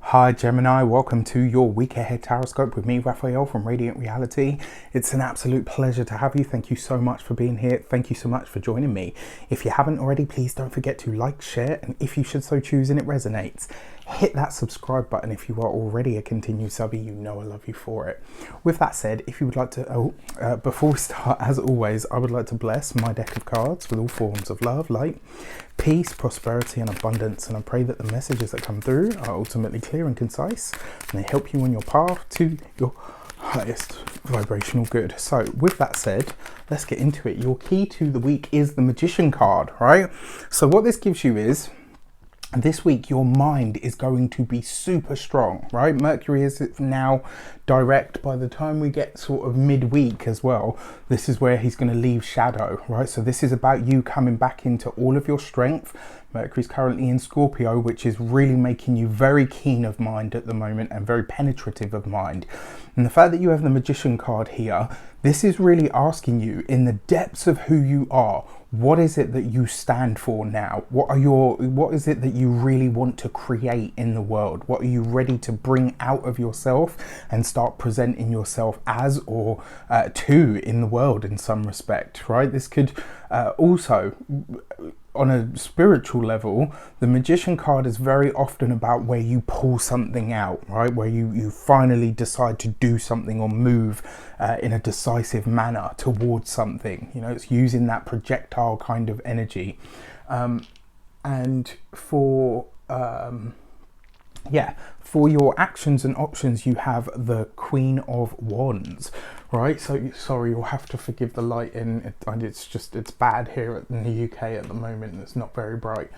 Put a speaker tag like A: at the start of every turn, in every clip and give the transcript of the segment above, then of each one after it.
A: Hi Gemini, welcome to your week ahead taroscope with me, Raphael from Reydiant Reality. It's an absolute pleasure to have you. Thank you so much for being here. Thank you so much for joining me. If you haven't already, please don't forget to like, share, and if you should so choose and it resonates, hit that subscribe button. If you are already a continued subby, you know I love you for it. With that said, if you would like to, before we start, as always, I would like to bless my deck of cards with all forms of love, light, peace, prosperity, and abundance. And I pray that the messages that come through are ultimately clear and concise, and they help you on your path to your highest vibrational good. So with that said, let's get into it. Your key to the week is the Magician card, right? So what this gives you is, this week your mind is going to be super strong, right? Mercury is now direct. By the time we get sort of midweek as well, this is where he's going to leave shadow, right? So this is about you coming back into all of your strength. Mercury's currently in Scorpio, which is really making you very keen of mind at the moment and very penetrative of mind. And the fact that you have the Magician card here, this is really asking you in the depths of who you are, what is it that you stand for now? What is it that you really want to create in the world? What are you ready to bring out of yourself and start presenting yourself as or to in the world in some respect, right? This could also, on a spiritual level, the Magician card is very often about where you pull something out, right? Where you finally decide to do something or move in a decisive manner towards something. You know, it's using that projectile kind of energy. And for your actions and options, you have the Queen of Wands, right? So sorry, you'll have to forgive the lighting. It's bad here in the UK at the moment, and it's not very bright.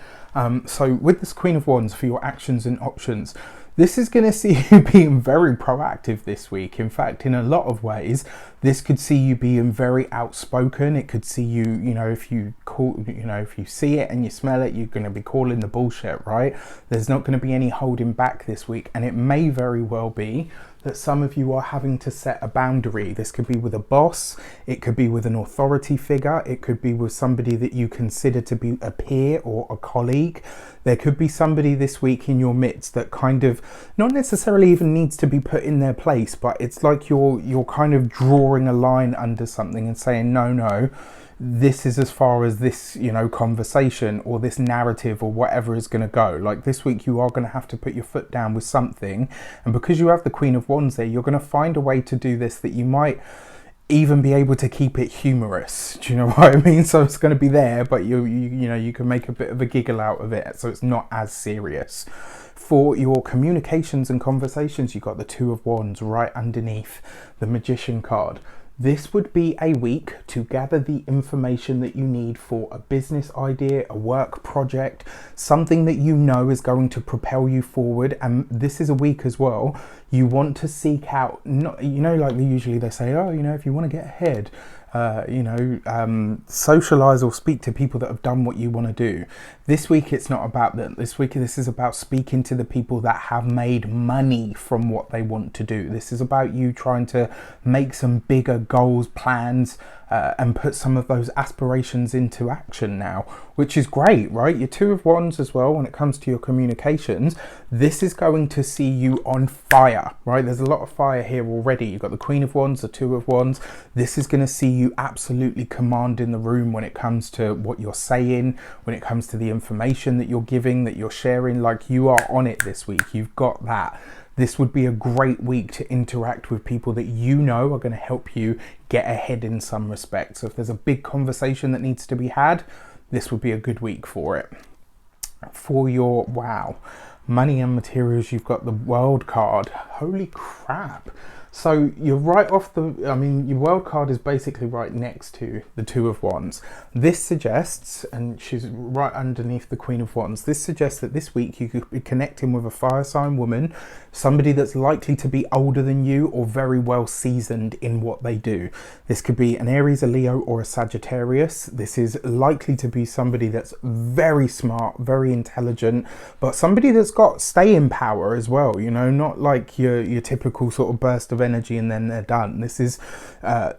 A: So with this Queen of Wands, for your actions and options, this is going to see you being very proactive this week. In fact, in a lot of ways, this could see you being very outspoken. It could see you, if you see it and you smell it, you're going to be calling the bullshit, right? There's not going to be any holding back this week. And it may very well be that some of you are having to set a boundary. This could be with a boss, it could be with an authority figure, it could be with somebody that you consider to be a peer or a colleague. There could be somebody this week in your midst that kind of not necessarily even needs to be put in their place, but it's like you're kind of drawing a line under something and saying, no, this is as far as this, conversation or this narrative or whatever is going to go. Like this week, you are going to have to put your foot down with something. And because you have the Queen of Wands there, you're going to find a way to do this that you might even be able to keep it humorous. Do you know what I mean? So it's going to be there, but you can make a bit of a giggle out of it. So it's not as serious. For your communications and conversations, you've got the Two of Wands right underneath the Magician card. This would be a week to gather the information that you need for a business idea, a work project, something that you know is going to propel you forward. And this is a week as well, you want to seek out, like usually they say, if you want to get ahead, socialize or speak to people that have done what you want to do. This week it's not about that. This is about speaking to the people that have made money from what they want to do. This is about you trying to make some bigger goals, plans, and put some of those aspirations into action now, which is great, right? Your Two of Wands as well, when it comes to your communications, this is going to see you on fire, right? There's a lot of fire here already. You've got the Queen of Wands, the Two of Wands. This is going to see you absolutely commanding the room when it comes to what you're saying, when it comes to the information that you're giving, that you're sharing. Like, you are on it this week. You've got that. This would be a great week to interact with people that you know are going to help you get ahead in some respect. So if there's a big conversation that needs to be had, this would be a good week for it. For your, money and materials, you've got the World card. Holy crap. So you're right off your World card is basically right next to the Two of Wands. This suggests, and she's right underneath the Queen of Wands, this suggests that this week you could be connecting with a fire sign woman, somebody that's likely to be older than you or very well seasoned in what they do. This could be an Aries, a Leo, or a Sagittarius. This is likely to be somebody that's very smart, very intelligent, but somebody that's got staying power as well, not like your typical sort of burst of of energy and then they're done. This is,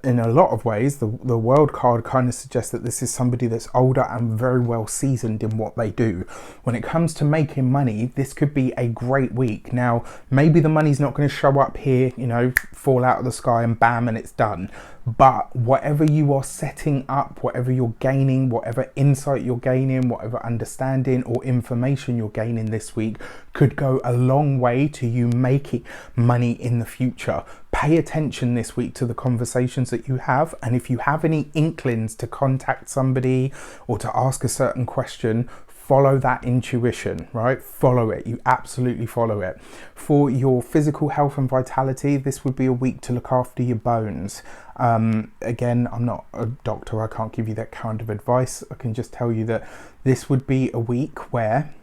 A: in a lot of ways, the World card kind of suggests that this is somebody that's older and very well seasoned in what they do. When it comes to making money, this could be a great week. Now, maybe the money's not going to show up here, you know, fall out of the sky and bam, and it's done. But whatever you are setting up, whatever you're gaining, whatever insight you're gaining, whatever understanding or information you're gaining this week could go a long way to you making money in the future. Pay attention this week to the conversations that you have. And if you have any inklings to contact somebody or to ask a certain question, follow that intuition, right? Follow it. You absolutely follow it. For your physical health and vitality, this would be a week to look after your bones. Again, I'm not a doctor. I can't give you that kind of advice. I can just tell you that this would be a week where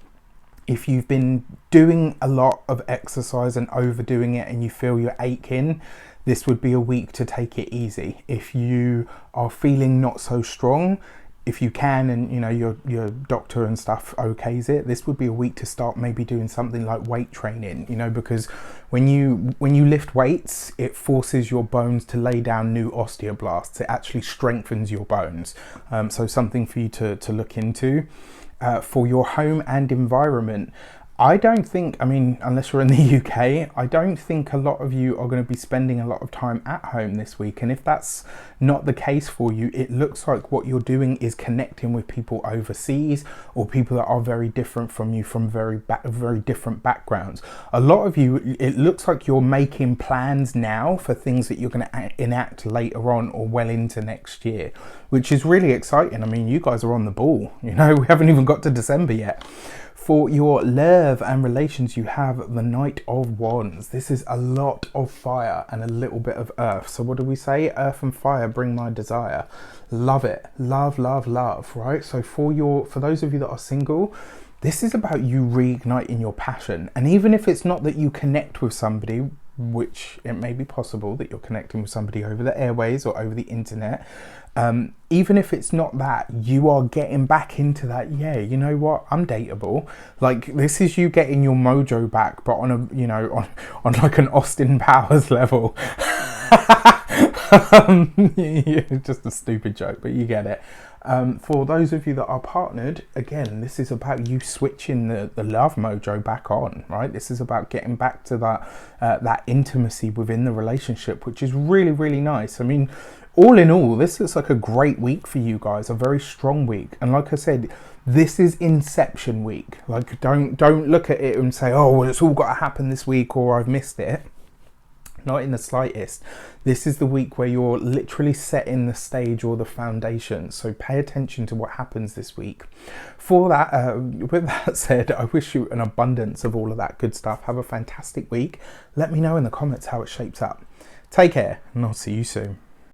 A: if you've been doing a lot of exercise and overdoing it and you feel you're aching, this would be a week to take it easy. If you are feeling not so strong, if you can, and you know your doctor and stuff okays it, this would be a week to start maybe doing something like weight training, you know, because when you lift weights, it forces your bones to lay down new osteoblasts. It actually strengthens your bones. So something for you to look into. For your home and environment, I don't think, I mean, unless you're in the UK, I don't think a lot of you are going to be spending a lot of time at home this week. And if that's not the case for you, it looks like what you're doing is connecting with people overseas or people that are very different from you, from very different backgrounds. A lot of you, it looks like you're making plans now for things that you're going to enact later on or well into next year, which is really exciting. I mean, you guys are on the ball, you know, we haven't even got to December yet. For your love and relations, you have the Knight of Wands. This is a lot of fire and a little bit of earth. So what do we say? Earth and fire bring my desire. Love it. Love, love, love, right? So for those of you that are single, this is about you reigniting your passion. And even if it's not that you connect with somebody, which it may be possible that you're connecting with somebody over the airways or over the internet, even if it's not that, you are getting back into that, yeah, you know what, I'm dateable. Like, this is you getting your mojo back, but on a, you know, on like an Austin Powers level. Just a stupid joke, but you get it. For those of you that are partnered, again, this is about you switching the love mojo back on, right? This is about getting back to that intimacy within the relationship, which is really, really nice. I mean, all in all, this looks like a great week for you guys, a very strong week. And like I said, this is inception week. Like, don't look at it and say, oh, well, it's all got to happen this week or I've missed it. Not in the slightest. This is the week where you're literally setting the stage or the foundation. So pay attention to what happens this week. For that, with that said, I wish you an abundance of all of that good stuff. Have a fantastic week. Let me know in the comments how it shapes up. Take care, and I'll see you soon.